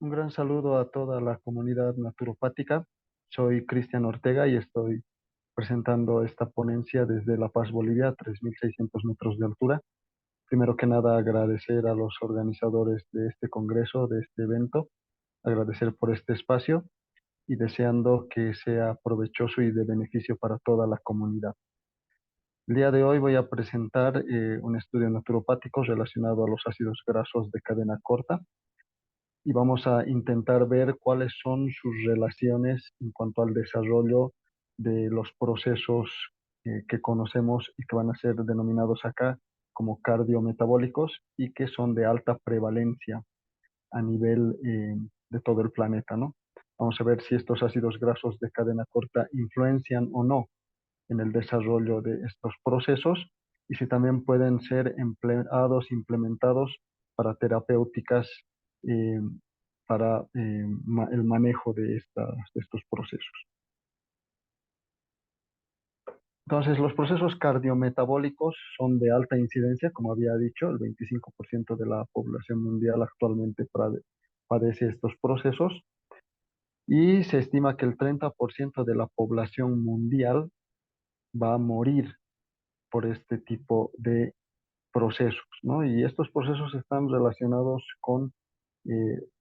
Un gran saludo a toda la comunidad naturopática. Soy Cristian Ortega y estoy presentando esta ponencia desde La Paz, Bolivia, a 3.600 metros de altura. Primero que nada, agradecer a los organizadores de este congreso, de este evento, agradecer por este espacio y deseando que sea provechoso y de beneficio para toda la comunidad. El día de hoy voy a presentar un estudio naturopático relacionado a los ácidos grasos de cadena corta y vamos a intentar ver cuáles son sus relaciones en cuanto al desarrollo de los procesos que conocemos y que van a ser denominados acá como cardiometabólicos y que son de alta prevalencia a nivel de todo el planeta, ¿no? Vamos a ver si estos ácidos grasos de cadena corta influencian o no en el desarrollo de estos procesos y si también pueden ser empleados, implementados para terapéuticas eh, para el manejo de estos procesos. Entonces, los procesos cardiometabólicos son de alta incidencia, como había dicho, el 25% de la población mundial actualmente padece estos procesos y se estima que el 30% de la población mundial va a morir por este tipo de procesos, ¿no? Y estos procesos están relacionados con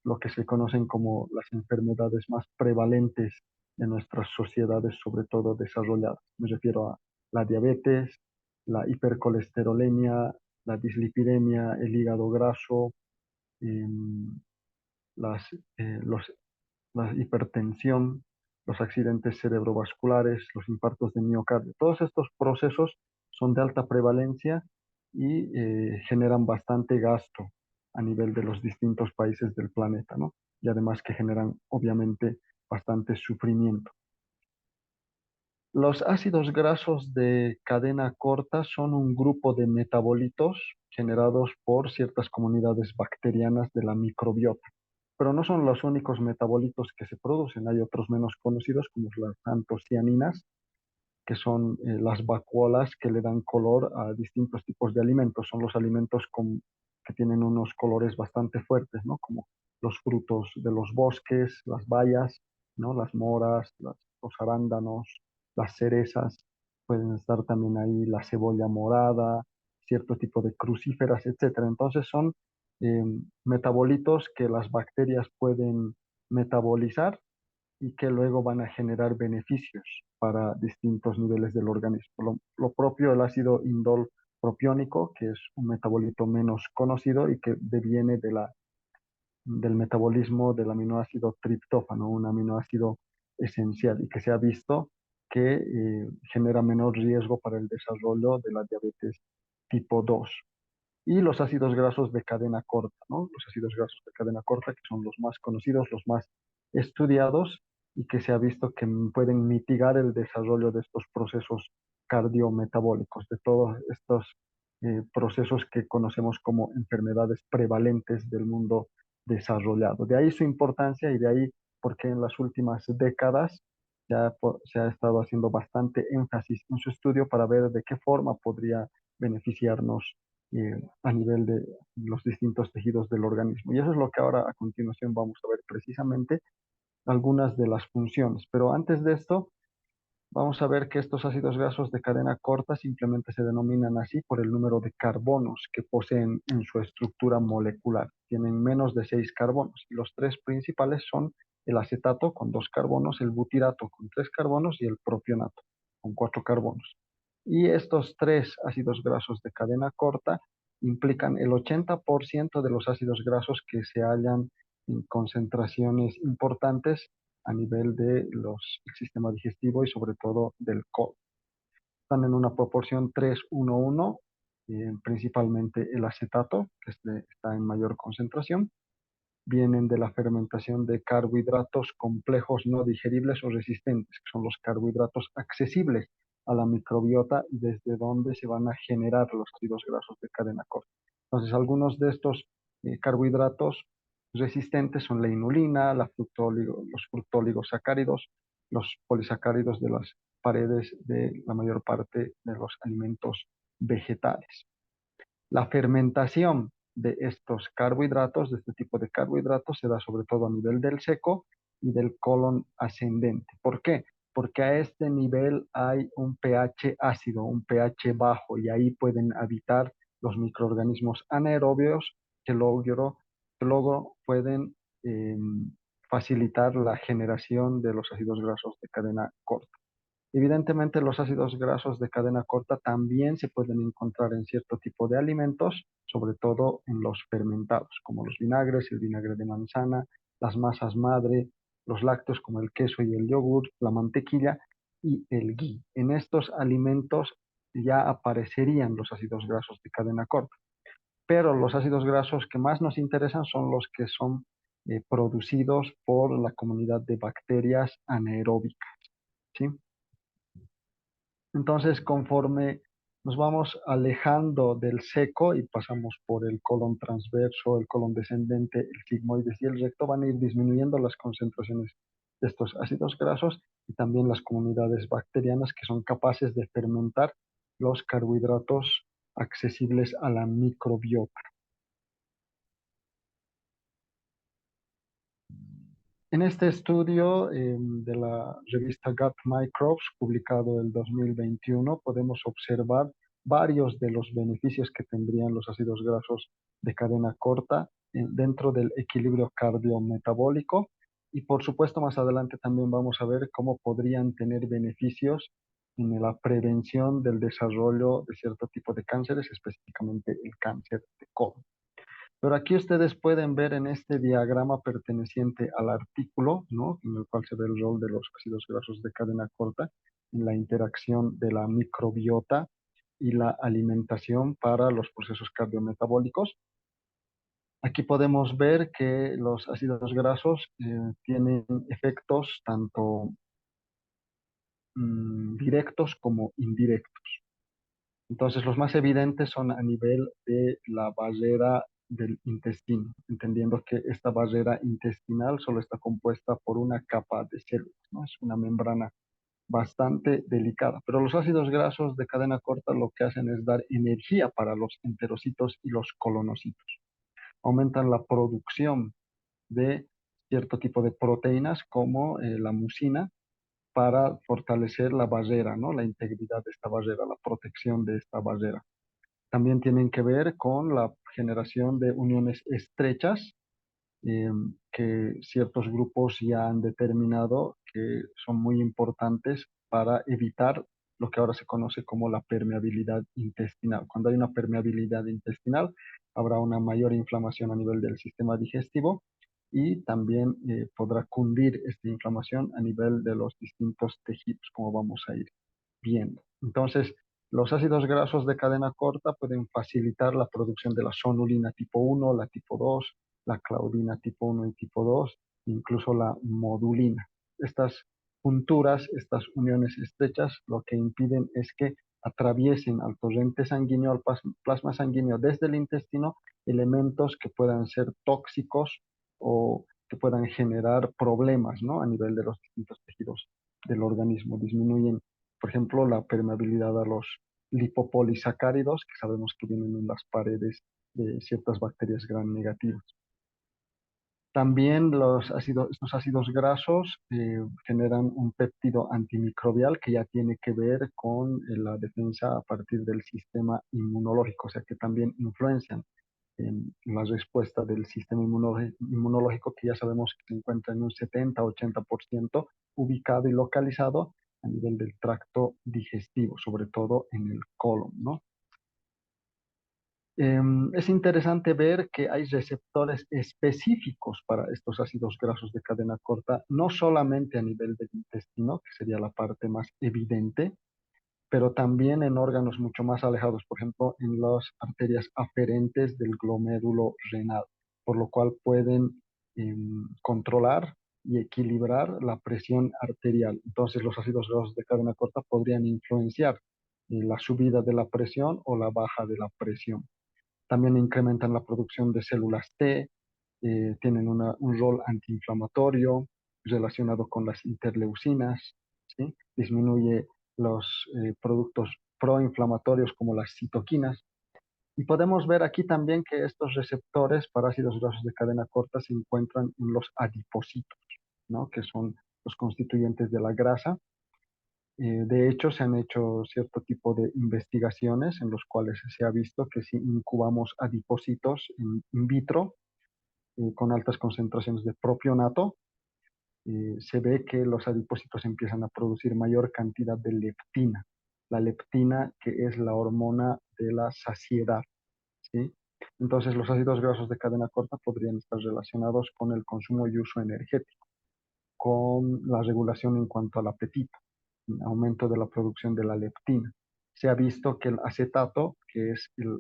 lo que se conocen como las enfermedades más prevalentes de nuestras sociedades, sobre todo desarrolladas. Me refiero a la diabetes, la hipercolesterolemia, la dislipidemia, el hígado graso, em, las, eh, los- la hipertensión, los accidentes cerebrovasculares, los infartos de miocardio. Todos estos procesos son de alta prevalencia y generan bastante gasto a nivel de los distintos países del planeta, ¿no? Y además que generan, obviamente, bastante sufrimiento. Los ácidos grasos de cadena corta son un grupo de metabolitos generados por ciertas comunidades bacterianas de la microbiota, pero no son los únicos metabolitos que se producen. Hay otros menos conocidos como las antocianinas, que son las vacuolas que le dan color a distintos tipos de alimentos. Son los alimentos que tienen unos colores bastante fuertes, ¿no? Como los frutos de los bosques, las bayas, ¿no? Las moras, los arándanos, las cerezas. Pueden estar también ahí la cebolla morada, cierto tipo de crucíferas, etcétera. Entonces son eh, metabolitos que las bacterias pueden metabolizar y que luego van a generar beneficios para distintos niveles del organismo. Lo propio el ácido indol propiónico, que es un metabolito menos conocido y que deviene del metabolismo del aminoácido triptófano, un aminoácido esencial y que se ha visto que genera menor riesgo para el desarrollo de la diabetes tipo 2. Y los ácidos grasos de cadena corta, ¿no? Los ácidos grasos de cadena corta, que son los más conocidos, los más estudiados y que se ha visto que pueden mitigar el desarrollo de estos procesos cardiometabólicos, de todos estos procesos que conocemos como enfermedades prevalentes del mundo desarrollado. De ahí su importancia y de ahí porque en las últimas décadas se ha estado haciendo bastante énfasis en su estudio para ver de qué forma podría beneficiarnos a nivel de los distintos tejidos del organismo. Y eso es lo que ahora a continuación vamos a ver precisamente algunas de las funciones. Pero antes de esto, vamos a ver que estos ácidos grasos de cadena corta simplemente se denominan así por el número de carbonos que poseen en su estructura molecular. Tienen menos de 6 carbonos y los tres principales son el acetato con 2 carbonos, el butirato con 3 carbonos y el propionato con 4 carbonos. Y estos tres ácidos grasos de cadena corta implican el 80% de los ácidos grasos que se hallan en concentraciones importantes a nivel de el sistema digestivo y sobre todo del colon. Están en una proporción 3:1:1, principalmente el acetato, que está en mayor concentración. Vienen de la fermentación de carbohidratos complejos no digeribles o resistentes, que son los carbohidratos accesibles a la microbiota y desde donde se van a generar los ácidos grasos de cadena corta. Entonces, algunos de estos carbohidratos resistentes son la inulina, los fructóligos-sacáridos, los polisacáridos de las paredes de la mayor parte de los alimentos vegetales. La fermentación de estos carbohidratos, de este tipo de carbohidratos, se da sobre todo a nivel del seco y del colon ascendente. ¿Por qué? Porque a este nivel hay un pH ácido, un pH bajo, y ahí pueden habitar los microorganismos anaerobios que luego pueden eh, facilitar la generación de los ácidos grasos de cadena corta. Evidentemente, los ácidos grasos de cadena corta también se pueden encontrar en cierto tipo de alimentos, sobre todo en los fermentados, como los vinagres, el vinagre de manzana, las masas madre, los lácteos como el queso y el yogur, la mantequilla y el ghee. En estos alimentos ya aparecerían los ácidos grasos de cadena corta, pero los ácidos grasos que más nos interesan son los que son producidos por la comunidad de bacterias anaeróbicas, ¿sí? Entonces, conforme nos vamos alejando del seco y pasamos por el colon transverso, el colon descendente, el sigmoides y el recto, van a ir disminuyendo las concentraciones de estos ácidos grasos y también las comunidades bacterianas que son capaces de fermentar los carbohidratos accesibles a la microbiota. En este estudio de la revista Gut Microbes, publicado el 2021, podemos observar varios de los beneficios que tendrían los ácidos grasos de cadena corta dentro del equilibrio cardiometabólico. Y por supuesto, más adelante también vamos a ver cómo podrían tener beneficios en la prevención del desarrollo de cierto tipo de cánceres, específicamente el cáncer de colon. Pero aquí ustedes pueden ver en este diagrama perteneciente al artículo, ¿no? En el cual se ve el rol de los ácidos grasos de cadena corta en la interacción de la microbiota y la alimentación para los procesos cardiometabólicos. Aquí podemos ver que los ácidos grasos tienen efectos tanto directos como indirectos. Entonces, los más evidentes son a nivel de la barrera del intestino, entendiendo que esta barrera intestinal solo está compuesta por una capa de células, ¿no? Es una membrana bastante delicada. Pero los ácidos grasos de cadena corta lo que hacen es dar energía para los enterocitos y los colonocitos. Aumentan la producción de cierto tipo de proteínas como la mucina para fortalecer la barrera, ¿no? La integridad de esta barrera, la protección de esta barrera. También tienen que ver con la generación de uniones estrechas eh, que ciertos grupos ya han determinado que son muy importantes para evitar lo que ahora se conoce como la permeabilidad intestinal. Cuando hay una permeabilidad intestinal, habrá una mayor inflamación a nivel del sistema digestivo y también podrá cundir esta inflamación a nivel de los distintos tejidos, como vamos a ir viendo. Entonces, los ácidos grasos de cadena corta pueden facilitar la producción de la sonulina tipo 1, la tipo 2, la claudina tipo 1 y tipo 2, incluso la modulina. Estas junturas, estas uniones estrechas, lo que impiden es que atraviesen al torrente sanguíneo, al plasma sanguíneo desde el intestino, elementos que puedan ser tóxicos o que puedan generar problemas, ¿no? A nivel de los distintos tejidos del organismo. Disminuyen, por ejemplo, la permeabilidad a los lipopolisacáridos, que sabemos que vienen en las paredes de ciertas bacterias gram negativas. También estos ácidos grasos generan un péptido antimicrobial que ya tiene que ver con la defensa a partir del sistema inmunológico, o sea que también influencian en la respuesta del sistema inmunológico, que ya sabemos que se encuentra en un 70-80% ubicado y localizado a nivel del tracto digestivo, sobre todo en el colon, ¿no? Es interesante ver que hay receptores específicos para estos ácidos grasos de cadena corta, no solamente a nivel del intestino, que sería la parte más evidente, pero también en órganos mucho más alejados, por ejemplo, en las arterias aferentes del glomérulo renal, por lo cual pueden controlar y equilibrar la presión arterial. Entonces, los ácidos grasos de cadena corta podrían influenciar la subida de la presión o la baja de la presión. También incrementan la producción de células T, tienen un rol antiinflamatorio relacionado con las interleucinas, ¿sí? Disminuye los productos proinflamatorios como las citoquinas Y podemos ver aquí también que estos receptores para ácidos grasos de cadena corta se encuentran en los adipocitos, ¿no? Que son los constituyentes de la grasa. De hecho, se han hecho cierto tipo de investigaciones en los cuales se ha visto que si incubamos adipocitos in vitro con altas concentraciones de propionato, se ve que los adipocitos empiezan a producir mayor cantidad de leptina. La leptina, que es la hormona de la saciedad, ¿sí? Entonces, los ácidos grasos de cadena corta podrían estar relacionados con el consumo y uso energético, con la regulación en cuanto al apetito, aumento de la producción de la leptina. Se ha visto que el acetato, que es el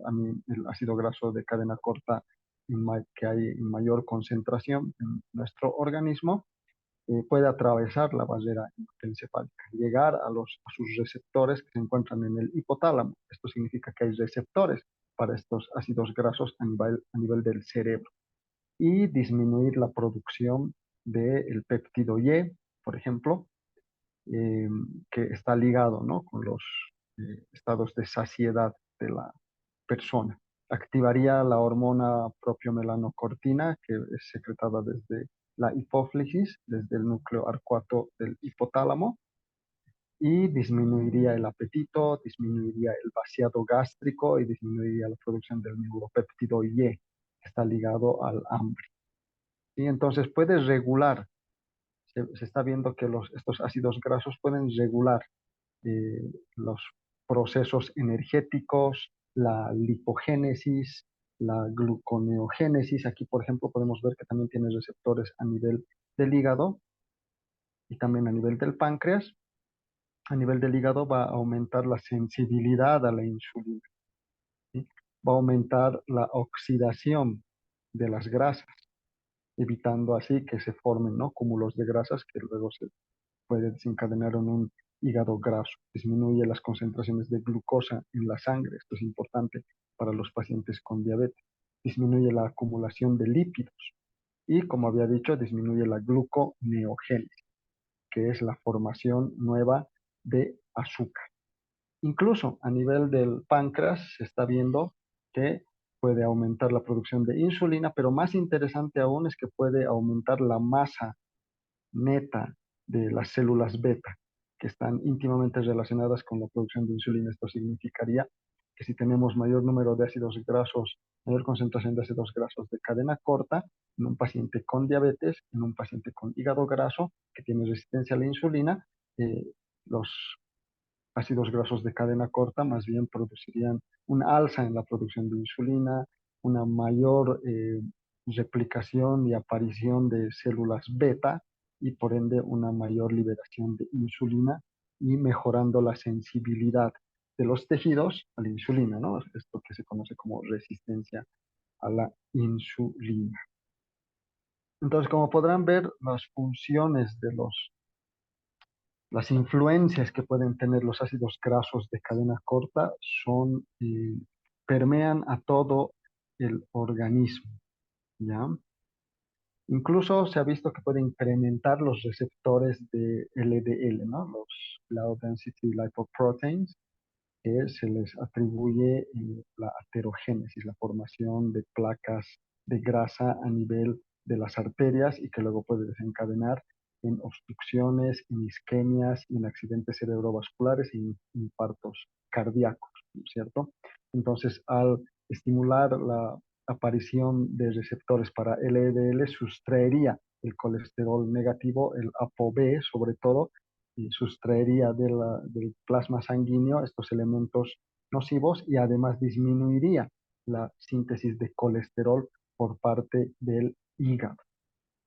ácido graso de cadena corta que hay en mayor concentración en nuestro organismo, puede atravesar la barrera encefálica, llegar a sus receptores que se encuentran en el hipotálamo. Esto significa que hay receptores para estos ácidos grasos a nivel del cerebro y disminuir la producción del péptido Y, por ejemplo, eh, que está ligado, ¿no?, con los estados de saciedad de la persona. Activaría la hormona propiomelanocortina, que es secretada desde la hipófisis, desde el núcleo arcuato del hipotálamo, y disminuiría el apetito, disminuiría el vaciado gástrico y disminuiría la producción del neuropéptido Y, que está ligado al hambre. Y entonces puede regular, se está viendo que estos ácidos grasos pueden regular eh, los procesos energéticos, la lipogénesis, la gluconeogénesis. Aquí, por ejemplo, podemos ver que también tiene receptores a nivel del hígado y también a nivel del páncreas. A nivel del hígado va a aumentar la sensibilidad a la insulina, ¿sí? Va a aumentar la oxidación de las grasas, evitando así que se formen, ¿no?, cúmulos de grasas que luego se puede desencadenar en un hígado graso. Disminuye las concentraciones de glucosa en la sangre. Esto es importante para los pacientes con diabetes. Disminuye la acumulación de lípidos y, como había dicho, disminuye la gluconeogénesis, que es la formación nueva de azúcar. Incluso a nivel del páncreas se está viendo que puede aumentar la producción de insulina, pero más interesante aún es que puede aumentar la masa neta de las células beta, que están íntimamente relacionadas con la producción de insulina. Esto significaría que si tenemos mayor número de ácidos grasos, mayor concentración de ácidos grasos de cadena corta en un paciente con diabetes, en un paciente con hígado graso que tiene resistencia a la insulina, los ácidos grasos de cadena corta más bien producirían un alza en la producción de insulina, una mayor replicación y aparición de células beta y por ende una mayor liberación de insulina y mejorando la sensibilidad de los tejidos a la insulina, ¿no? Esto que se conoce como resistencia a la insulina. Entonces, como podrán ver, las funciones de las influencias que pueden tener los ácidos grasos de cadena corta permean a todo el organismo, ¿ya? Incluso se ha visto que puede incrementar los receptores de LDL, ¿no? Los Low Density Lipoproteins, que se les atribuye la aterogénesis, la formación de placas de grasa a nivel de las arterias y que luego puede desencadenar en obstrucciones, en isquemias, en accidentes cerebrovasculares y en infartos cardíacos, ¿no es cierto? Entonces, al estimular la aparición de receptores para LDL, sustraería el colesterol negativo, el ApoB sobre todo, y sustraería del plasma sanguíneo estos elementos nocivos y además disminuiría la síntesis de colesterol por parte del hígado.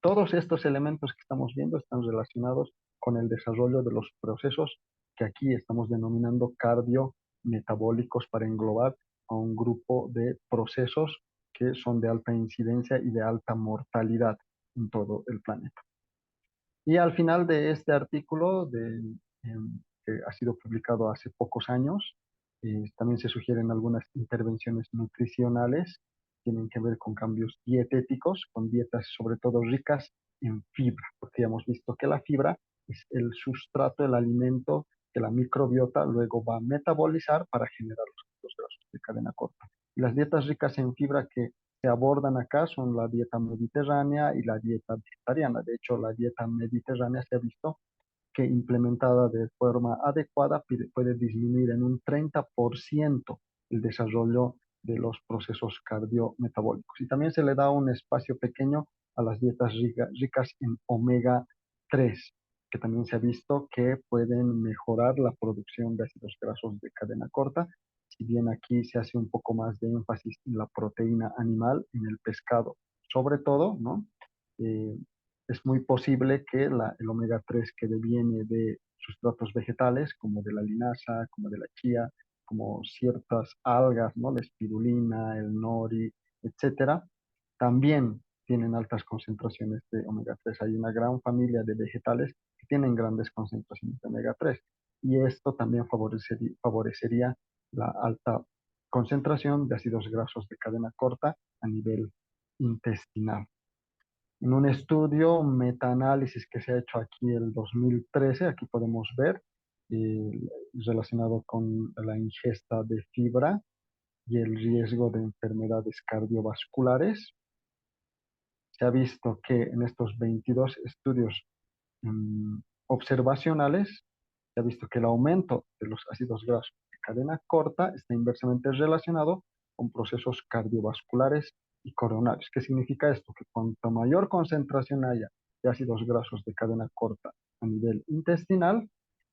Todos estos elementos que estamos viendo están relacionados con el desarrollo de los procesos que aquí estamos denominando cardiometabólicos para englobar a un grupo de procesos que son de alta incidencia y de alta mortalidad en todo el planeta. Y al final de este artículo, que ha sido publicado hace pocos años, también se sugieren algunas intervenciones nutricionales, tienen que ver con cambios dietéticos, con dietas sobre todo ricas en fibra, porque ya hemos visto que la fibra es el sustrato, el alimento que la microbiota luego va a metabolizar para generar los ácidos grasos de cadena corta. Las dietas ricas en fibra que se abordan acá son la dieta mediterránea y la dieta vegetariana. De hecho, la dieta mediterránea se ha visto que implementada de forma adecuada puede disminuir en un 30% el desarrollo de los procesos cardiometabólicos. Y también se le da un espacio pequeño a las dietas ricas en omega 3, que también se ha visto que pueden mejorar la producción de ácidos grasos de cadena corta, si bien aquí se hace un poco más de énfasis en la proteína animal, en el pescado, sobre todo, ¿no? Eh, es muy posible que el omega 3 que deviene de sustratos vegetales, como de la linaza, como de la chía, como ciertas algas, ¿no? La espirulina, el nori, etcétera, también tienen altas concentraciones de omega 3. Hay una gran familia de vegetales que tienen grandes concentraciones de omega 3 y esto también favorecería la alta concentración de ácidos grasos de cadena corta a nivel intestinal. En un estudio, metaanálisis que se ha hecho aquí el 2013, aquí podemos ver eh, relacionado con la ingesta de fibra y el riesgo de enfermedades cardiovasculares. Se ha visto que en estos 22 estudios mm, observacionales, se ha visto que el aumento de los ácidos grasos de cadena corta está inversamente relacionado con procesos cardiovasculares y coronarios. ¿Qué significa esto? Que cuanto mayor concentración haya de ácidos grasos de cadena corta a nivel intestinal,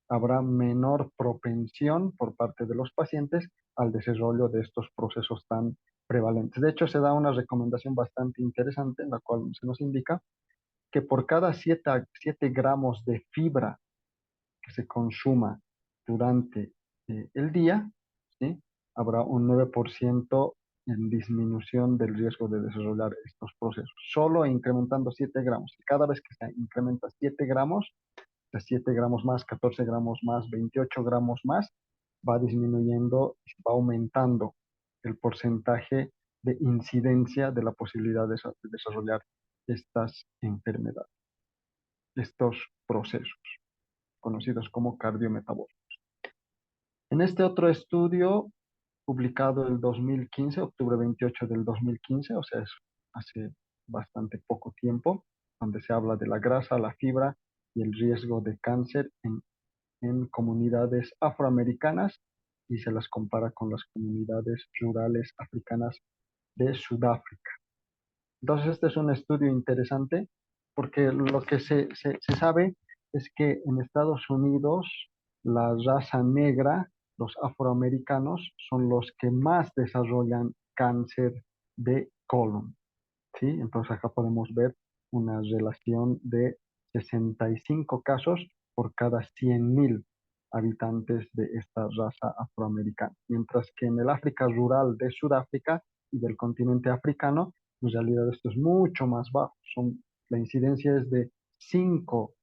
habrá menor propensión por parte de los pacientes al desarrollo de estos procesos tan prevalentes. De hecho, se da una recomendación bastante interesante en la cual se nos indica que por cada 7 gramos de fibra que se consuma durante el día, ¿sí? Habrá un 9% en disminución del riesgo de desarrollar estos procesos, solo incrementando 7 gramos. Y cada vez que se incrementa 7 gramos, de 7 gramos más, 14 gramos más, 28 gramos más, va disminuyendo, va aumentando el porcentaje de incidencia de la posibilidad de desarrollar estas enfermedades, estos procesos conocidos como cardiometabólicos. En este otro estudio, publicado el 2015, octubre 28 del 2015, o sea, es hace bastante poco tiempo, donde se habla de la grasa, la fibra y el riesgo de cáncer en comunidades afroamericanas y se las compara con las comunidades rurales africanas de Sudáfrica. Entonces, este es un estudio interesante porque lo que se sabe es que en Estados Unidos la raza negra, los afroamericanos, son los que más desarrollan cáncer de colon, ¿sí? Entonces acá podemos ver una relación de 65 casos por cada 100.000 habitantes de esta raza afroamericana. Mientras que en el África rural de Sudáfrica y del continente africano, en realidad esto es mucho más bajo. La incidencia es de 5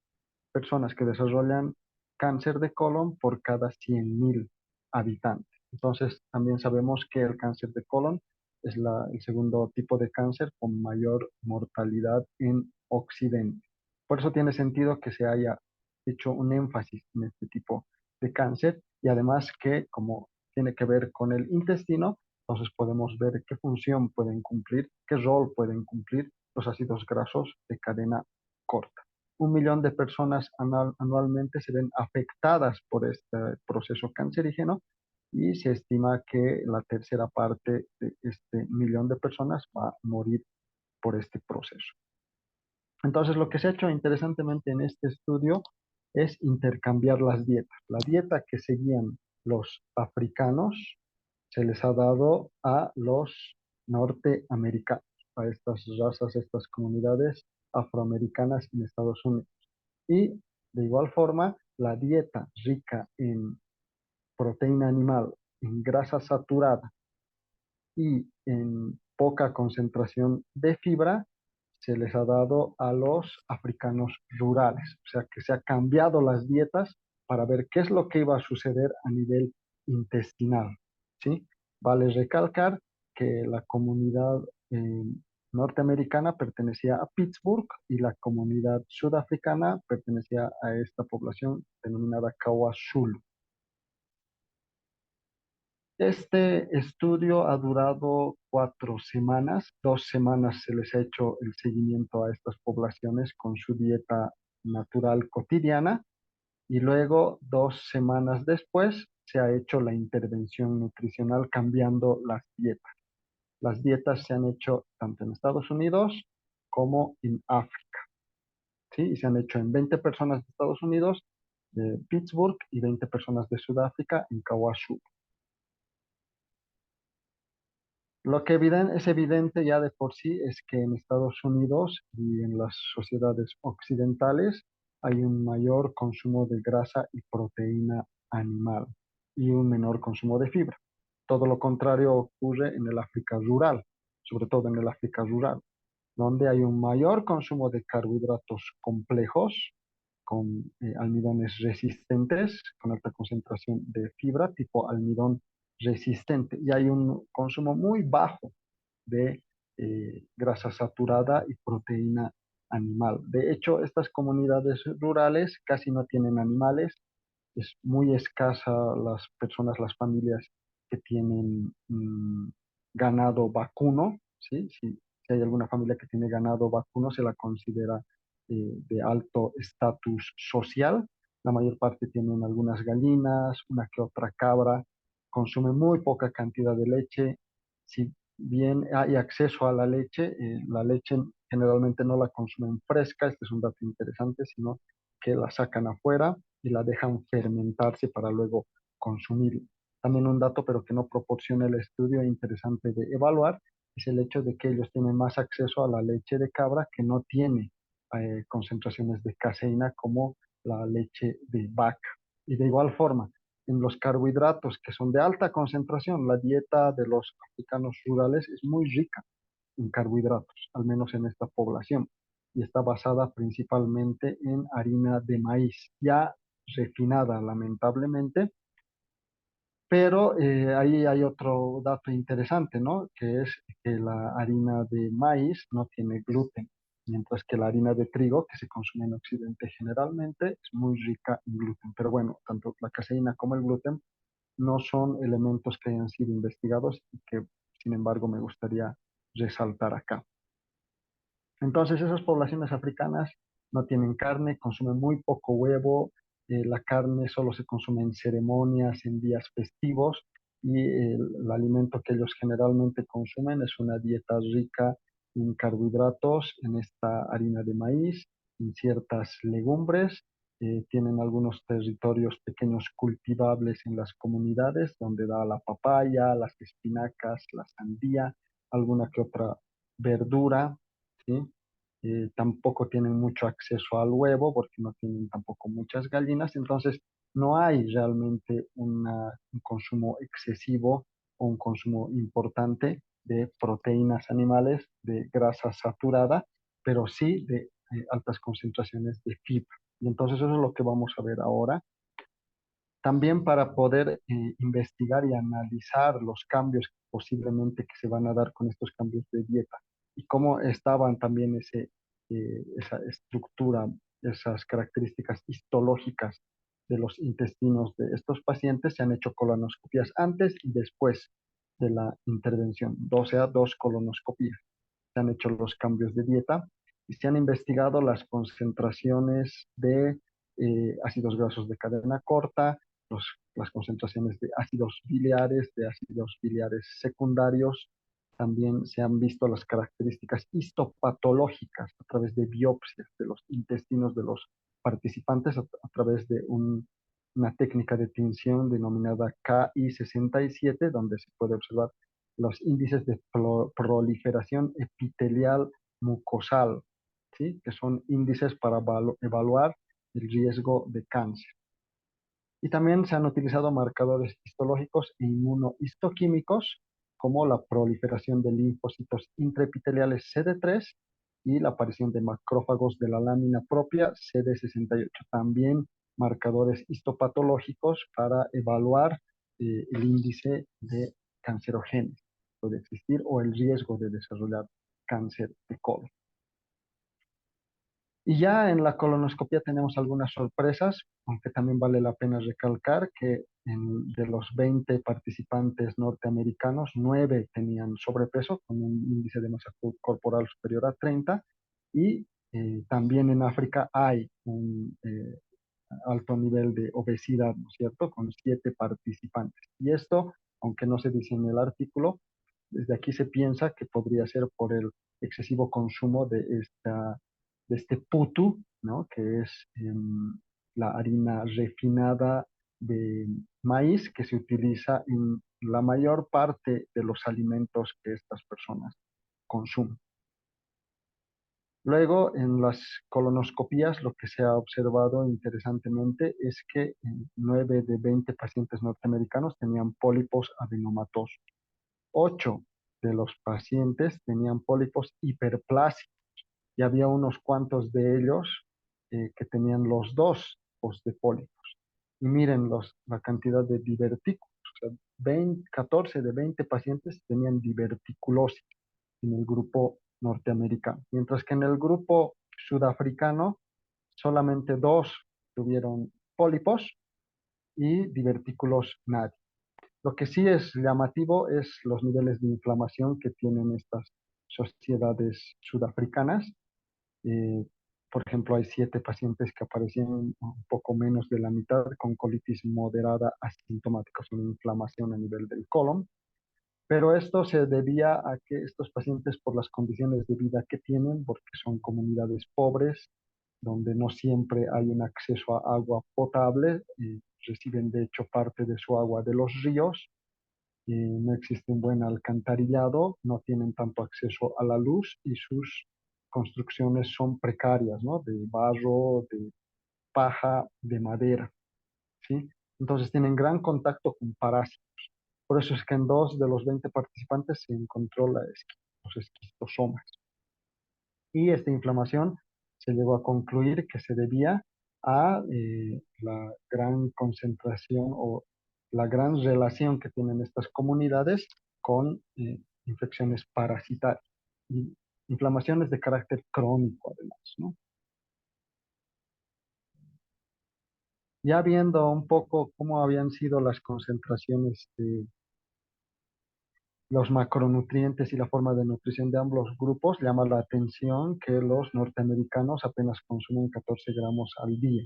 personas que desarrollan cáncer de colon por cada 100.000 habitantes. Entonces, también sabemos que el cáncer de colon es el segundo tipo de cáncer con mayor mortalidad en Occidente. Por eso tiene sentido que se haya hecho un énfasis en este tipo de cáncer y además que como tiene que ver con el intestino, entonces podemos ver qué función pueden cumplir, qué rol pueden cumplir los ácidos grasos de cadena corta. 1 millón de personas anualmente se ven afectadas por este proceso cancerígeno y se estima que la tercera parte de este millón de personas va a morir por este proceso. Entonces, lo que se ha hecho interesantemente en este estudio es intercambiar las dietas. La dieta que seguían los africanos se les ha dado a los norteamericanos, a estas razas, a estas comunidades afroamericanas en Estados Unidos. Y de igual forma, la dieta rica en proteína animal, en grasa saturada y en poca concentración de fibra, se les ha dado a los africanos rurales. O sea que se ha cambiado las dietas para ver qué es lo que iba a suceder a nivel intestinal. ¿Sí? Vale recalcar que la comunidad eh, norteamericana pertenecía a Pittsburgh y la comunidad sudafricana pertenecía a esta población denominada KwaZulu. Este estudio ha durado 4 semanas. 2 semanas se les ha hecho el seguimiento a estas poblaciones con su dieta natural cotidiana y luego 2 semanas después se ha hecho la intervención nutricional cambiando las dietas. Las dietas se han hecho tanto en Estados Unidos como en África, ¿sí? Y se han hecho en 20 personas de Estados Unidos, de Pittsburgh, y 20 personas de Sudáfrica en KwaZulu. Lo que es evidente ya de por sí es que en Estados Unidos y en las sociedades occidentales hay un mayor consumo de grasa y proteína animal y un menor consumo de fibra. Todo lo contrario ocurre en el África rural, sobre todo en el África rural, donde hay un mayor consumo de carbohidratos complejos con almidones resistentes, con alta concentración de fibra, tipo almidón resistente, y hay un consumo muy bajo de grasa saturada y proteína animal. De hecho, estas comunidades rurales casi no tienen animales, es muy escasa las personas, las familias que tienen ganado vacuno, ¿sí? Si hay alguna familia que tiene ganado vacuno, se la considera de alto estatus social. La mayor parte tienen algunas gallinas, una que otra cabra, consumen muy poca cantidad de leche. Si bien hay acceso a la leche generalmente no la consumen fresca, este es un dato interesante, sino que la sacan afuera y la dejan fermentarse para luego consumirla. También un dato, pero que no proporciona el estudio interesante de evaluar, es el hecho de que ellos tienen más acceso a la leche de cabra que no tiene concentraciones de caseína como la leche de vaca. Y de igual forma, en los carbohidratos que son de alta concentración, la dieta de los africanos rurales es muy rica en carbohidratos, al menos en esta población, y está basada principalmente en harina de maíz, ya refinada lamentablemente, pero ahí hay otro dato interesante, ¿no? Que es que la harina de maíz no tiene gluten, mientras que la harina de trigo, que se consume en Occidente generalmente, es muy rica en gluten. Pero bueno, tanto la caseína como el gluten no son elementos que hayan sido investigados y que, sin embargo, me gustaría resaltar acá. Entonces, esas poblaciones africanas no tienen carne, consumen muy poco huevo, la carne solo se consume en ceremonias, en días festivos, y el alimento que ellos generalmente consumen es una dieta rica en carbohidratos, en esta harina de maíz, en ciertas legumbres. Tienen algunos territorios pequeños cultivables en las comunidades, donde da la papaya, las espinacas, la sandía, alguna que otra verdura, ¿sí? Tampoco tienen mucho acceso al huevo porque no tienen tampoco muchas gallinas, entonces no hay realmente un consumo excesivo o un consumo importante de proteínas animales, de grasa saturada, pero sí de altas concentraciones de fibra. Y entonces eso es lo que vamos a ver ahora. También para poder investigar y analizar los cambios posiblemente que se van a dar con estos cambios de dieta y cómo estaban también esa estructura, esas características histológicas de los intestinos de estos pacientes, se han hecho colonoscopías antes y después de la intervención, o sea, 2 colonoscopías. Se han hecho los cambios de dieta y se han investigado las concentraciones de ácidos grasos de cadena corta, las concentraciones de ácidos biliares secundarios. También se han visto las características histopatológicas a través de biopsias de los intestinos de los participantes a través de una técnica de tinción denominada KI67, donde se puede observar los índices de proliferación epitelial mucosal, ¿sí? Que son índices para evaluar el riesgo de cáncer. Y también se han utilizado marcadores histológicos e inmunohistoquímicos como la proliferación de linfocitos intraepiteliales CD3 y la aparición de macrófagos de la lámina propia CD68. También marcadores histopatológicos para evaluar el índice de cancerogénesis que puede existir o el riesgo de desarrollar cáncer de colon. Y ya en la colonoscopia tenemos algunas sorpresas, aunque también vale la pena recalcar que de los 20 participantes norteamericanos, 9 tenían sobrepeso con un índice de masa corporal superior a 30 y también en África hay un alto nivel de obesidad, ¿no es cierto?, con 7 participantes. Y esto, aunque no se dice en el artículo, desde aquí se piensa que podría ser por el excesivo consumo de este putu, ¿no? Que es la harina refinada de maíz que se utiliza en la mayor parte de los alimentos que estas personas consumen. Luego, en las colonoscopías, lo que se ha observado interesantemente es que 9 de 20 pacientes norteamericanos tenían pólipos adenomatosos. 8 de los pacientes tenían pólipos hiperplásicos y había unos cuantos de ellos que tenían los dos tipos de pólipos. Y miren la cantidad de divertículos. O sea, 14 de 20 pacientes tenían diverticulosis en el grupo norteamericano, mientras que en el grupo sudafricano solamente 2 tuvieron pólipos y divertículos nadie. Lo que sí es llamativo es los niveles de inflamación que tienen estas sociedades sudafricanas. Eh, por ejemplo, hay 7 pacientes que aparecían un poco menos de la mitad con colitis moderada asintomática, es una inflamación a nivel del colon. Pero esto se debía a que estos pacientes, por las condiciones de vida que tienen, porque son comunidades pobres, donde no siempre hay un acceso a agua potable, reciben de hecho parte de su agua de los ríos, no existe un buen alcantarillado, no tienen tanto acceso a la luz y sus construcciones son precarias, ¿no? De barro, de paja, de madera, ¿sí? Entonces tienen gran contacto con parásitos. Por eso es que en 2 de los 20 participantes se encontró los esquistosomas. Y esta inflamación se llegó a concluir que se debía a la gran concentración o la gran relación que tienen estas comunidades con infecciones parasitarias y inflamaciones de carácter crónico además, ¿no? Ya viendo un poco cómo habían sido las concentraciones de los macronutrientes y la forma de nutrición de ambos grupos, llama la atención que los norteamericanos apenas consumen 14 gramos al día,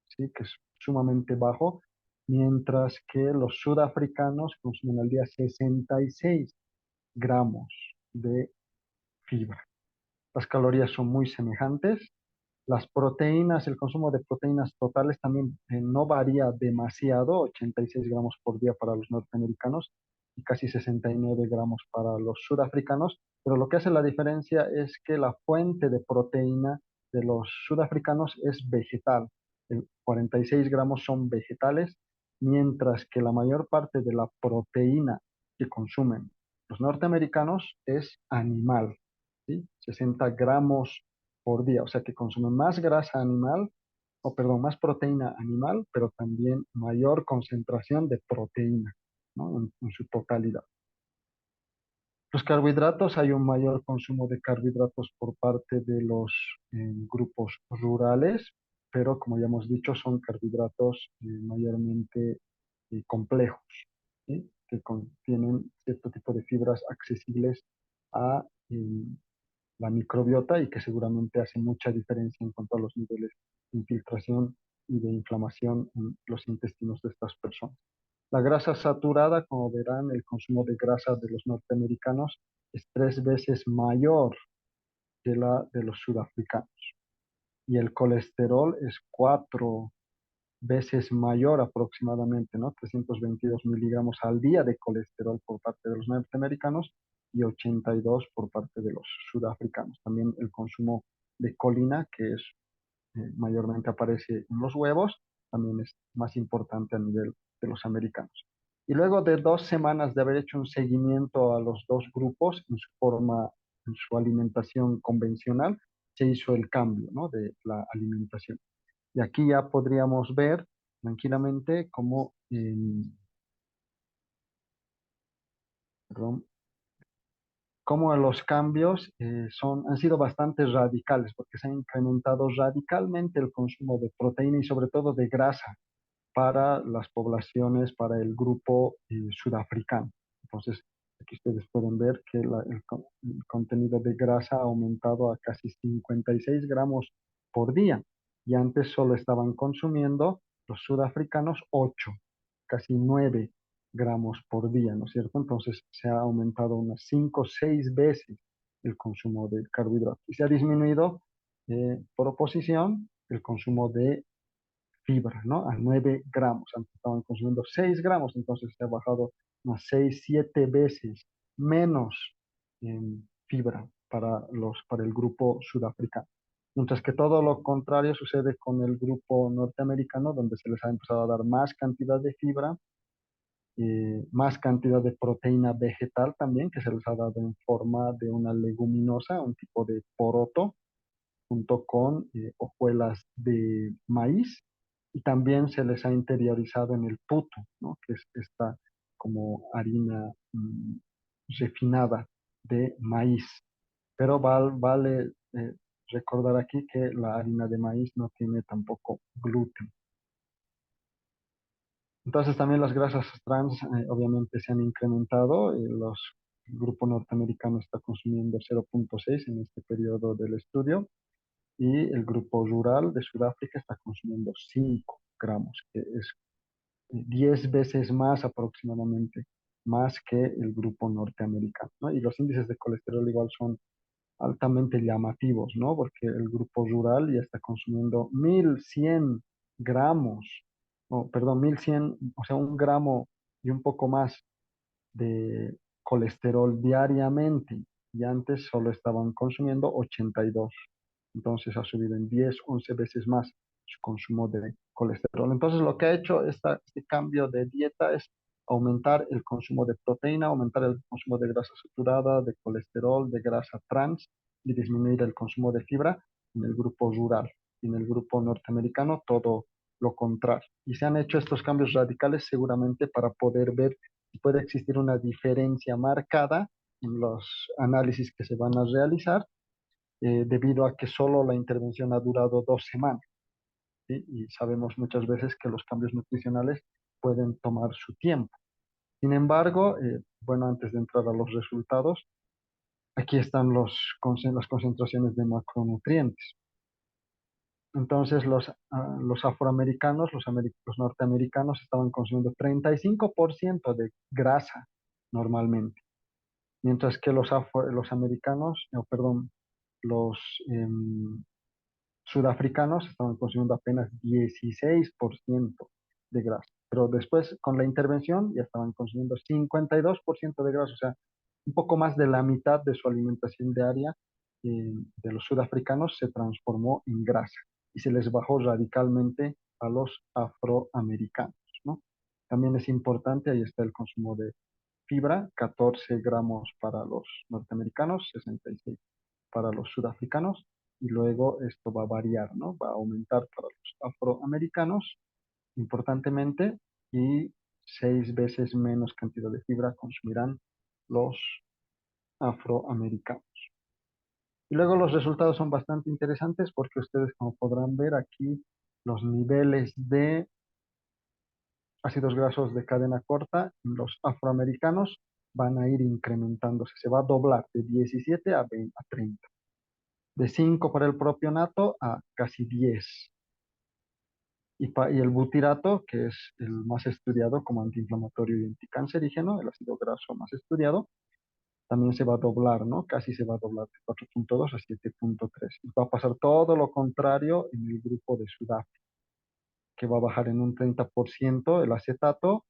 ¿sí? Que es sumamente bajo, mientras que los sudafricanos consumen al día 66 gramos de fibra. Las calorías son muy semejantes. Las proteínas, el consumo de proteínas totales también no varía demasiado, 86 gramos por día para los norteamericanos y casi 69 gramos para los sudafricanos, pero lo que hace la diferencia es que la fuente de proteína de los sudafricanos es vegetal. El 46 gramos son vegetales, mientras que la mayor parte de la proteína que consumen los norteamericanos es animal, ¿sí? 60 gramos por día, o sea que consumen más grasa animal, o perdón, más proteína animal, pero también mayor concentración de proteína, ¿no? En su totalidad. Los carbohidratos, hay un mayor consumo de carbohidratos por parte de los grupos rurales, pero como ya hemos dicho, son carbohidratos mayormente complejos, ¿sí? Que contienen cierto tipo de fibras accesibles a la microbiota y que seguramente hace mucha diferencia en cuanto a los niveles de infiltración y de inflamación en los intestinos de estas personas. La grasa saturada, como verán, el consumo de grasa de los norteamericanos es 3 veces mayor que la de los sudafricanos. Y el colesterol es 4 veces mayor aproximadamente, ¿no? 322 miligramos al día de colesterol por parte de los norteamericanos y 82 por parte de los sudafricanos. También el consumo de colina, que es mayormente aparece en los huevos, también es más importante a nivel de los americanos. Y luego de 2 semanas de haber hecho un seguimiento a los dos grupos en su forma, en su alimentación convencional, se hizo el cambio, ¿no? De la alimentación. Y aquí ya podríamos ver tranquilamente cómo, perdón, cómo los cambios han sido bastante radicales, porque se ha incrementado radicalmente el consumo de proteína y sobre todo de grasa para las poblaciones, para el grupo sudafricano. Entonces, aquí ustedes pueden ver que el contenido de grasa ha aumentado a casi 56 gramos por día y antes solo estaban consumiendo los sudafricanos 8, casi 9 gramos por día, ¿no es cierto? Entonces se ha aumentado unas 5 o 6 veces el consumo de carbohidratos y se ha disminuido por oposición el consumo de fibra, ¿no? A 9 gramos. Antes estaban consumiendo 6 gramos, entonces se ha bajado unas 6 7 veces menos en fibra para el grupo sudafricano. Mientras que todo lo contrario sucede con el grupo norteamericano, donde se les ha empezado a dar más cantidad de fibra, más cantidad de proteína vegetal también, que se les ha dado en forma de una leguminosa, un tipo de poroto, junto con hojuelas de maíz y también se les ha interiorizado en el puto, ¿no? Que es esta como harina refinada de maíz. Pero vale recordar aquí que la harina de maíz no tiene tampoco gluten. Entonces también las grasas trans obviamente se han incrementado. El grupo norteamericano está consumiendo 0,6 en este periodo del estudio y el grupo rural de Sudáfrica está consumiendo 5 gramos, que es 10 veces más aproximadamente, más que el grupo norteamericano, ¿no? Y los índices de colesterol igual son altamente llamativos, ¿no? Porque el grupo rural ya está consumiendo 1.100 gramos, o perdón, 1.100, o sea, un gramo y un poco más de colesterol diariamente y antes solo estaban consumiendo 82. Entonces ha subido en 10 11 veces más su consumo de colesterol. Entonces lo que ha hecho este cambio de dieta es aumentar el consumo de proteína, aumentar el consumo de grasa saturada, de colesterol, de grasa trans y disminuir el consumo de fibra en el grupo rural. Y en el grupo norteamericano todo lo contrario. Y se han hecho estos cambios radicales seguramente para poder ver si puede existir una diferencia marcada en los análisis que se van a realizar debido a que solo la intervención ha durado 2 semanas, ¿sí? Y sabemos muchas veces que los cambios nutricionales pueden tomar su tiempo. Sin embargo, bueno, antes de entrar a los resultados, aquí están las concentraciones de macronutrientes. Entonces, los afroamericanos, los norteamericanos estaban consumiendo 35% de grasa normalmente, mientras que los americanos, perdón, los sudafricanos estaban consumiendo apenas 16% de grasa. Pero después, con la intervención, ya estaban consumiendo 52% de grasa, o sea, un poco más de la mitad de su alimentación diaria de los sudafricanos se transformó en grasa y se les bajó radicalmente a los afroamericanos, ¿no? También es importante, ahí está el consumo de fibra, 14 gramos para los norteamericanos, 66 para los sudafricanos, y luego esto va a variar, ¿no? Va a aumentar para los afroamericanos importantemente y 6 veces menos cantidad de fibra consumirán los afroamericanos. Y luego los resultados son bastante interesantes porque ustedes, como podrán ver aquí, los niveles de ácidos grasos de cadena corta en los afroamericanos van a ir incrementándose, se va a doblar de 17 a 20, a 30, de 5 para el propionato a casi 10. Y el butirato, que es el más estudiado como antiinflamatorio y anticancerígeno, el ácido graso más estudiado, también se va a doblar, ¿no? Casi se va a doblar de 4,2 a 7,3. Y va a pasar todo lo contrario en el grupo de Sudáfrica, que va a bajar en un 30% el acetato,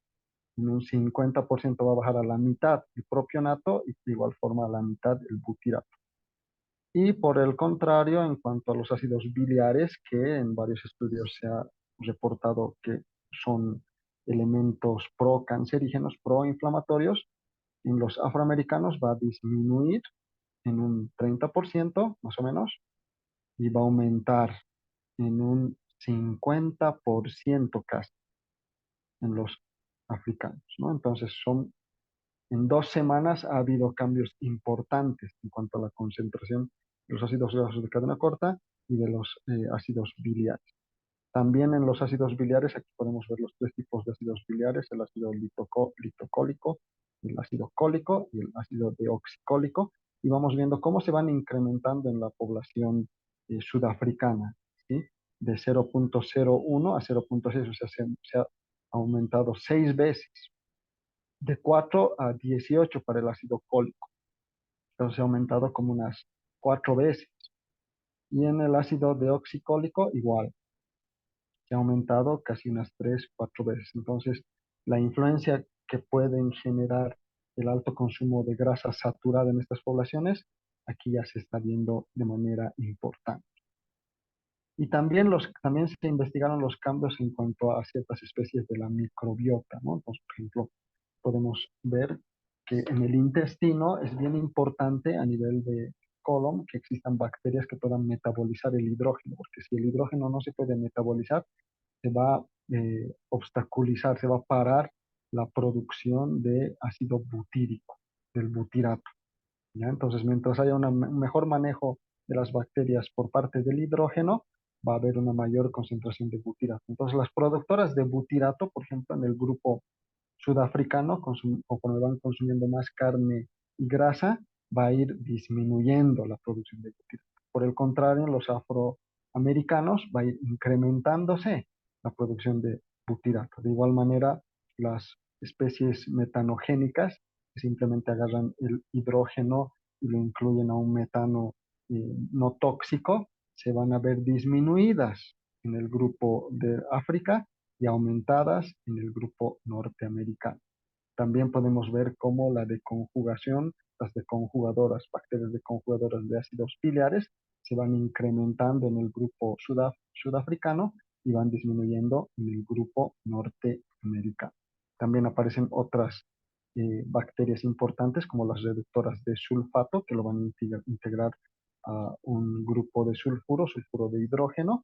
en un 50% va a bajar a la mitad el propionato y de igual forma a la mitad el butirato. Y por el contrario, en cuanto a los ácidos biliares, que en varios estudios se ha reportado que son elementos procancerígenos, proinflamatorios, en los afroamericanos va a disminuir en un 30% más o menos y va a aumentar en un 50% casi en los africanos, ¿no? Entonces son En 2 semanas ha habido cambios importantes en cuanto a la concentración de los ácidos grasos de cadena corta y de los ácidos biliares. También en los ácidos biliares, aquí podemos ver los tres tipos de ácidos biliares, el ácido litocólico, el ácido cólico y el ácido deoxicólico, y vamos viendo cómo se van incrementando en la población sudafricana, ¿sí? De 0,01 a 0,6, o sea, se ha aumentado 6 veces, de 4 a 18 para el ácido cólico, entonces se ha aumentado como unas 4 veces, y en el ácido deoxicólico igual que ha aumentado casi unas 3, 4 veces. Entonces, la influencia que pueden generar el alto consumo de grasa saturada en estas poblaciones, aquí ya se está viendo de manera importante. Y también se investigaron los cambios en cuanto a ciertas especies de la microbiota, ¿no? Entonces, por ejemplo, podemos ver que en el intestino es bien importante a nivel de colon que existan bacterias que puedan metabolizar el hidrógeno, porque si el hidrógeno no se puede metabolizar, se va a obstaculizar, se va a parar la producción de ácido butírico, del butirato, ¿ya? Entonces, mientras haya un mejor manejo de las bacterias por parte del hidrógeno, va a haber una mayor concentración de butirato. Entonces, las productoras de butirato, por ejemplo, en el grupo sudafricano, conforme van consumiendo más carne y grasa, va a ir disminuyendo la producción de butirato. Por el contrario, en los afroamericanos va a ir incrementándose la producción de butirato. De igual manera, las especies metanogénicas, que simplemente agarran el hidrógeno y lo incluyen a un metano no tóxico, se van a ver disminuidas en el grupo de África y aumentadas en el grupo norteamericano. También podemos ver cómo la deconjugación, las deconjugadoras, bacterias deconjugadoras de ácidos biliares, se van incrementando en el grupo sudafricano y van disminuyendo en el grupo norteamericano. También aparecen otras bacterias importantes como las reductoras de sulfato, que lo van a integrar a un grupo de sulfuro de hidrógeno,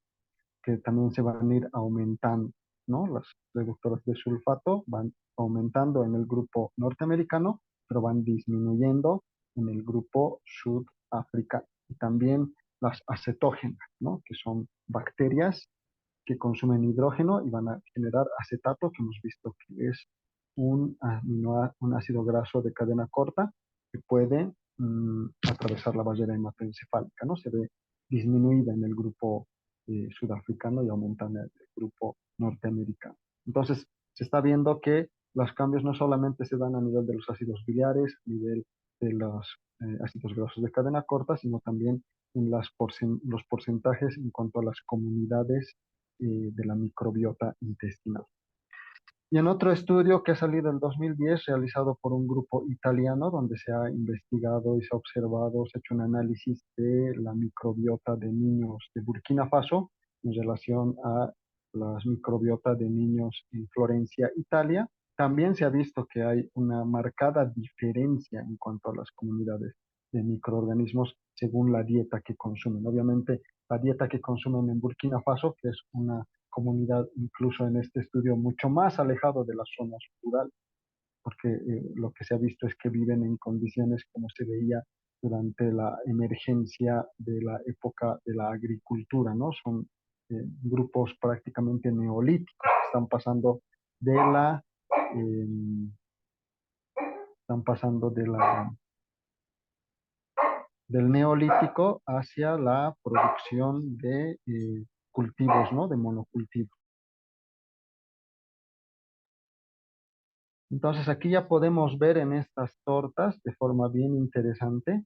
que también se van a ir aumentando, ¿no? Las reductoras de sulfato van aumentando en el grupo norteamericano, pero van disminuyendo en el grupo sudafricano. Y también las acetógenas, ¿no? Que son bacterias que consumen hidrógeno y van a generar acetato, que hemos visto que es un ácido graso de cadena corta que puede atravesar la barrera hematoencefálica, ¿no? Se ve disminuida en el grupo sudafricano y aumenta en el grupo norteamericano. Entonces, se está viendo que los cambios no solamente se dan a nivel de los ácidos biliares, a nivel de los ácidos grasos de cadena corta, sino también en los porcentajes en cuanto a las comunidades de la microbiota intestinal. Y en otro estudio que ha salido en 2010, realizado por un grupo italiano, donde se ha investigado y se ha observado, se ha hecho un análisis de la microbiota de niños de Burkina Faso en relación a las microbiota de niños en Florencia, Italia, también se ha visto que hay una marcada diferencia en cuanto a las comunidades de microorganismos según la dieta que consumen. Obviamente, la dieta que consumen en Burkina Faso, que es una comunidad, incluso en este estudio, mucho más alejado de las zonas rurales, porque lo que se ha visto es que viven en condiciones como se veía durante la emergencia de la época de la agricultura, ¿no? Son grupos prácticamente neolíticos, que eh, están pasando del neolítico hacia la producción de cultivos, ¿no? De monocultivos. Entonces aquí ya podemos ver en estas tortas de forma bien interesante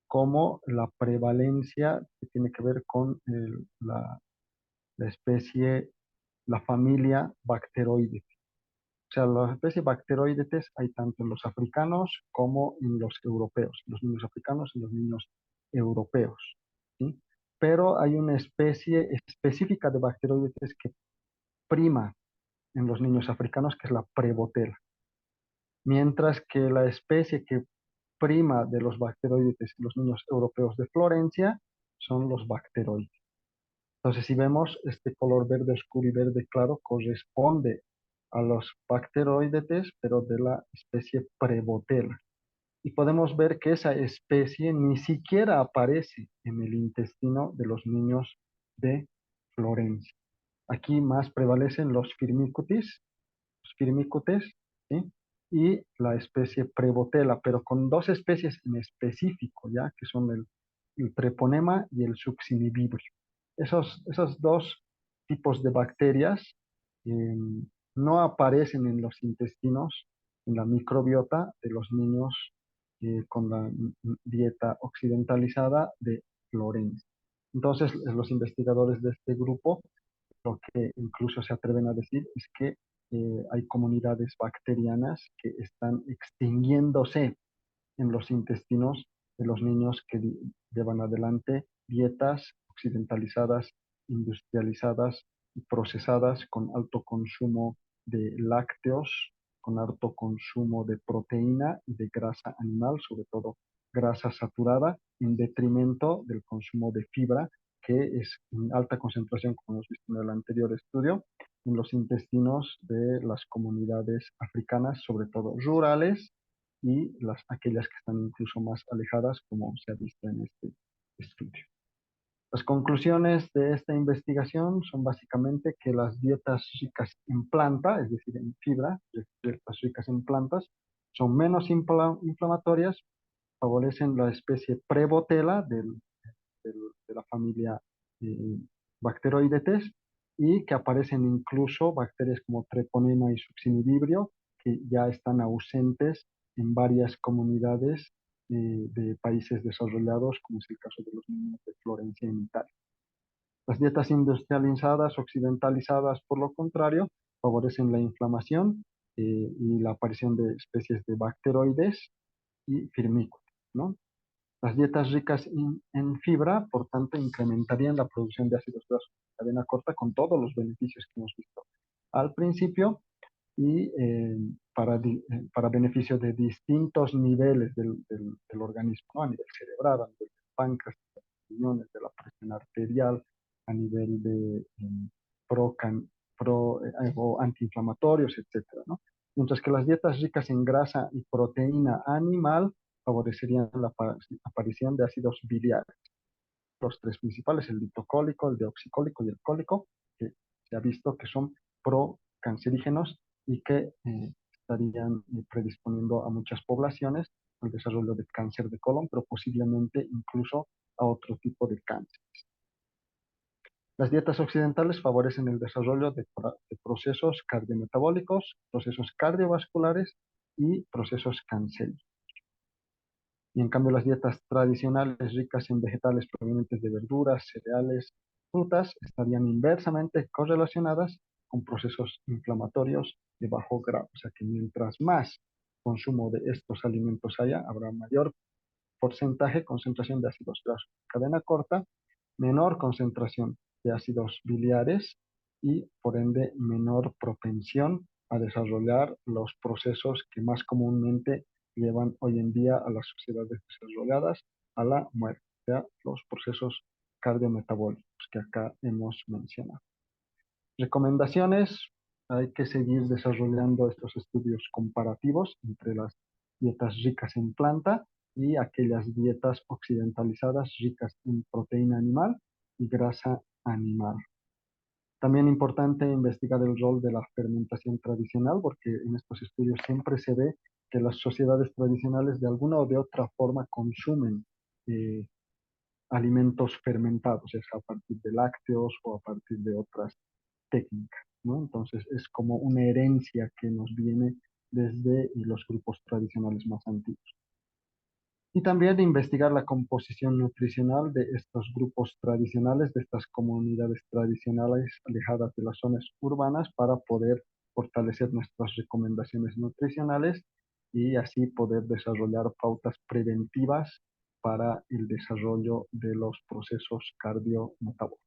cómo la prevalencia que tiene que ver con la especie, la familia Bacteroides. O sea, la especie Bacteroides hay tanto en los africanos como en los europeos, los niños africanos y los niños europeos, ¿sí? Pero hay una especie específica de Bacteroides que prima en los niños africanos, que es la Prevotella, mientras que la especie que prima de los bacteroides y los niños europeos de Florencia son los bacteroides. Entonces, si vemos este color verde oscuro y verde claro, corresponde a los bacteroidetes, pero de la especie Prevotella. Y podemos ver que esa especie ni siquiera aparece en el intestino de los niños de Florencia. Aquí más prevalecen los firmicutes, ¿sí? Y la especie Prevotella, pero con dos especies en específico, ¿ya? Que son el treponema y el succinibibrio. Esos dos tipos de bacterias eh, no aparecen en los intestinos, en la microbiota de los niños con la dieta occidentalizada de Florencia. Entonces, los investigadores de este grupo lo que incluso se atreven a decir es que hay comunidades bacterianas que están extinguiéndose en los intestinos de los niños que llevan adelante dietas occidentalizadas, industrializadas y procesadas con alto consumo de lácteos, con alto consumo de proteína y de grasa animal, sobre todo grasa saturada, en detrimento del consumo de fibra, que es en alta concentración, como hemos visto en el anterior estudio, en los intestinos de las comunidades africanas, sobre todo rurales, y aquellas que están incluso más alejadas, como se ha visto en este estudio. Las conclusiones de esta investigación son básicamente que las dietas ricas en planta, es decir, en fibra, dietas ricas en plantas, son menos inflamatorias, favorecen la especie Prevotella de la familia eh, Bacteroidetes, y que aparecen incluso bacterias como Treponema y Succinibibrio, que ya están ausentes en varias comunidades de países desarrollados, como es el caso de los niños de Florencia en Italia. Las dietas industrializadas, occidentalizadas, por lo contrario, favorecen la inflamación y la aparición de especies de bacteroides y firmículos, ¿no? Las dietas ricas en fibra, por tanto, incrementarían la producción de ácidos grasos de cadena corta con todos los beneficios que hemos visto al principio, y para beneficio de distintos niveles del organismo, ¿no? A nivel cerebral, a nivel del páncreas, de los riñones, de la presión arterial, a nivel de pro, o antiinflamatorios, etcétera, ¿no? Mientras que las dietas ricas en grasa y proteína animal favorecerían la aparición de ácidos biliares. Los tres principales, el liptocólico, el deoxicólico y el cólico, que se ha visto que son procancerígenos y que estarían predisponiendo a muchas poblaciones al desarrollo de cáncer de colon, pero posiblemente incluso a otro tipo de cáncer. Las dietas occidentales favorecen el desarrollo de procesos cardiometabólicos, procesos cardiovasculares y procesos cancerígenos. Y en cambio las dietas tradicionales ricas en vegetales provenientes de verduras, cereales, frutas, estarían inversamente correlacionadas con procesos inflamatorios de bajo grado. O sea que mientras más consumo de estos alimentos haya, habrá mayor porcentaje, concentración de ácidos grasos de cadena corta, menor concentración de ácidos biliares y por ende menor propensión a desarrollar los procesos que más comúnmente llevan hoy en día a las sociedades desarrolladas a la muerte, o sea, los procesos cardiometabólicos que acá hemos mencionado. Recomendaciones: hay que seguir desarrollando estos estudios comparativos entre las dietas ricas en planta y aquellas dietas occidentalizadas ricas en proteína animal y grasa animal. También importante investigar el rol de la fermentación tradicional, porque en estos estudios siempre se ve que las sociedades tradicionales de alguna o de otra forma consumen eh, alimentos fermentados, ya sea a partir de lácteos o a partir de otras técnicas, ¿no? Entonces es como una herencia que nos viene desde los grupos tradicionales más antiguos. Y también de investigar la composición nutricional de estos grupos tradicionales, de estas comunidades tradicionales alejadas de las zonas urbanas, para poder fortalecer nuestras recomendaciones nutricionales y así poder desarrollar pautas preventivas para el desarrollo de los procesos cardiometabólicos.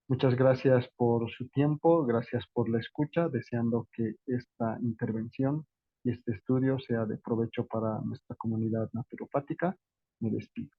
Muchas gracias por su tiempo, gracias por la escucha, deseando que esta intervención y este estudio sea de provecho para nuestra comunidad naturopática. Me despido.